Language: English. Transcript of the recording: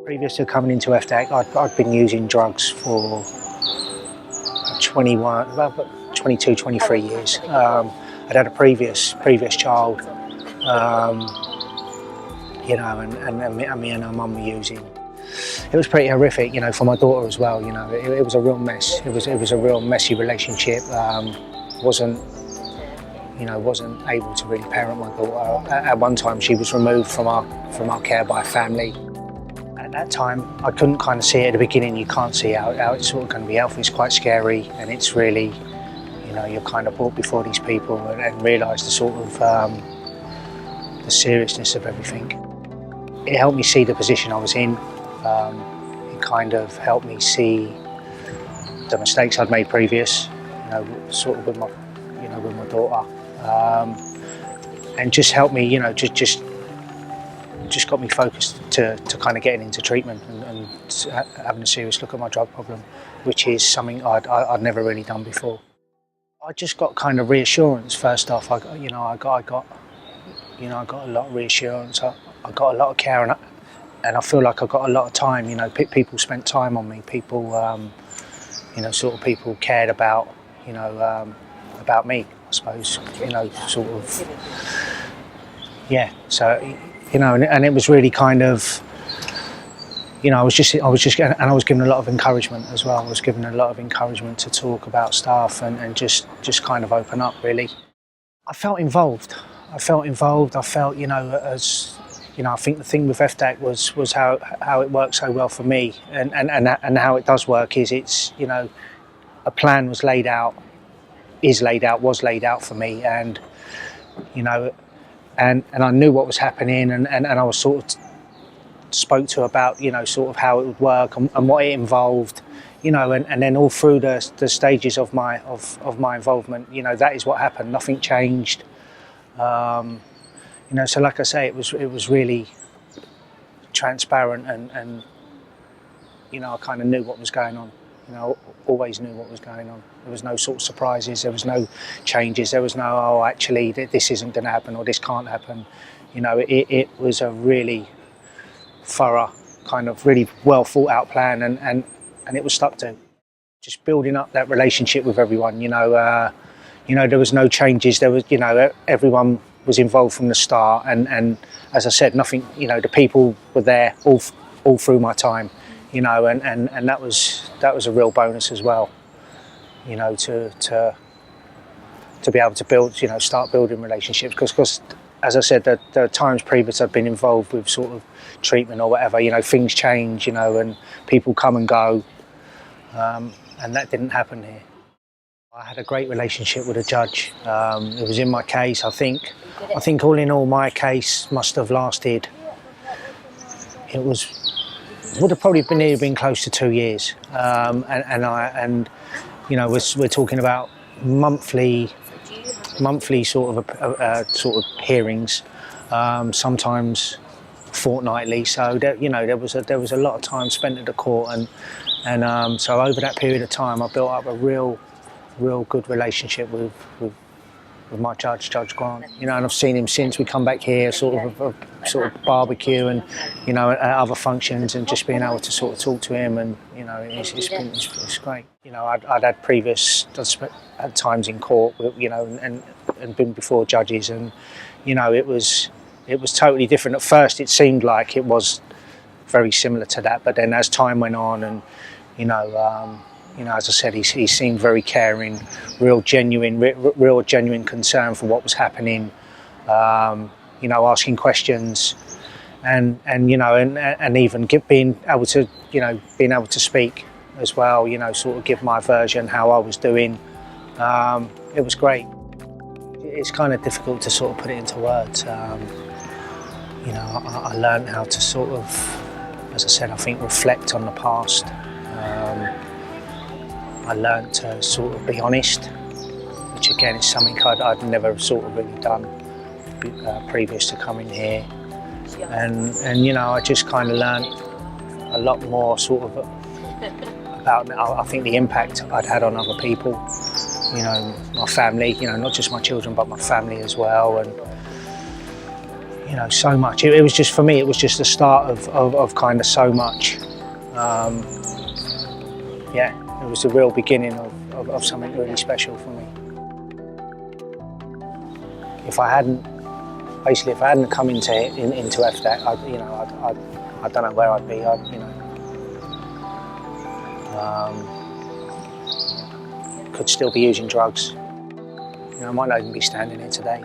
Previous to coming into FDAC, I'd been using drugs for 21, about 22, 23 years. I'd had a previous child, you know, and me and her mum were using. It was pretty horrific, you know, for my daughter as well. You know, it was a real mess. It was a real messy relationship. Wasn't able to really parent my daughter. At one time, she was removed from our care by family. At that time, I couldn't kind of see it at the beginning. You can't see how it's sort of going to be healthy. It's quite scary, and it's really, you know, you're kind of brought before these people and realise the sort of the seriousness of everything. It helped me see the position I was in. It kind of helped me see the mistakes I'd made previous, you know, sort of with my daughter, and just helped me, you know, just got me focused to kind of getting into treatment and having a serious look at my drug problem, which is something I'd never really done before. I just got kind of reassurance. First off, I got a lot of reassurance. I got a lot of care, and I feel like I got a lot of time. You know, people spent time on me. People, you know, sort of people cared about, you know, about me, I suppose. You know, sort of, yeah. So, you know, and it was really kind of, you know, I was just, and I was given a lot of encouragement as well. I was given a lot of encouragement to talk about stuff and just kind of open up, really. I felt involved. I felt, you know, as, you know, I think the thing with FDAC was how it worked so well for me, and how it does work is it's, you know, a plan was laid out for me, and, you know, and I knew what was happening, and I was sort of spoke to about, you know, sort of how it would work and what it involved, you know, and then all through the stages of my involvement, you know, that is what happened. Nothing changed. You know, so like I say, it was really transparent, and you know, I kind of knew what was going on. You know, always knew what was going on. There was no sort of surprises. There was no changes. There was no, oh, actually, this isn't going to happen or this can't happen. You know, it was a really thorough, kind of really well thought out plan, and it was stuck to. Just building up that relationship with everyone. You know, there was no changes. There was, you know, everyone was involved from the start, and as I said, nothing, you know, the people were there all through my time, you know, and that was a real bonus as well, you know, to be able to build, you know, start building relationships, because as I said, the times previous I've been involved with sort of treatment or whatever, you know, things change, you know, and people come and go, and that didn't happen here. I had a great relationship with a judge. It was in my case. I think all in all, my case must have lasted. Would have probably been close to 2 years. And you know, we're talking about monthly sort of hearings, sometimes fortnightly. So you know, there was a lot of time spent at the court, and so over that period of time, I built up a real good relationship with my Judge Grant, you know, and I've seen him since. We come back here, sort of barbecue, and, you know, at other functions, and just being able to sort of talk to him, and, you know, it's great. You know, I'd had times in court, you know, and been before judges, and, you know, it was totally different. At first, it seemed like it was very similar to that, but then as time went on, and, you know, as I said, he seemed very caring, real genuine concern for what was happening. You know, asking questions, and you know, and even being able to speak as well. You know, sort of give my version, how I was doing. It was great. It's kind of difficult to sort of put it into words. You know, I learned how to sort of, as I said, I think reflect on the past. I learned to sort of be honest, which again is something I'd never sort of really done previous to coming here. And you know, I just kind of learned a lot more sort of about, I think, the impact I'd had on other people, you know, my family, you know, not just my children but my family as well. And you know, so much. It was just, for me, it was just the start of kind of so much. Yeah, it was the real beginning of something really special for me. If I hadn't come into FDAC, I don't know where I'd be. Could still be using drugs. You know, I might not even be standing here today.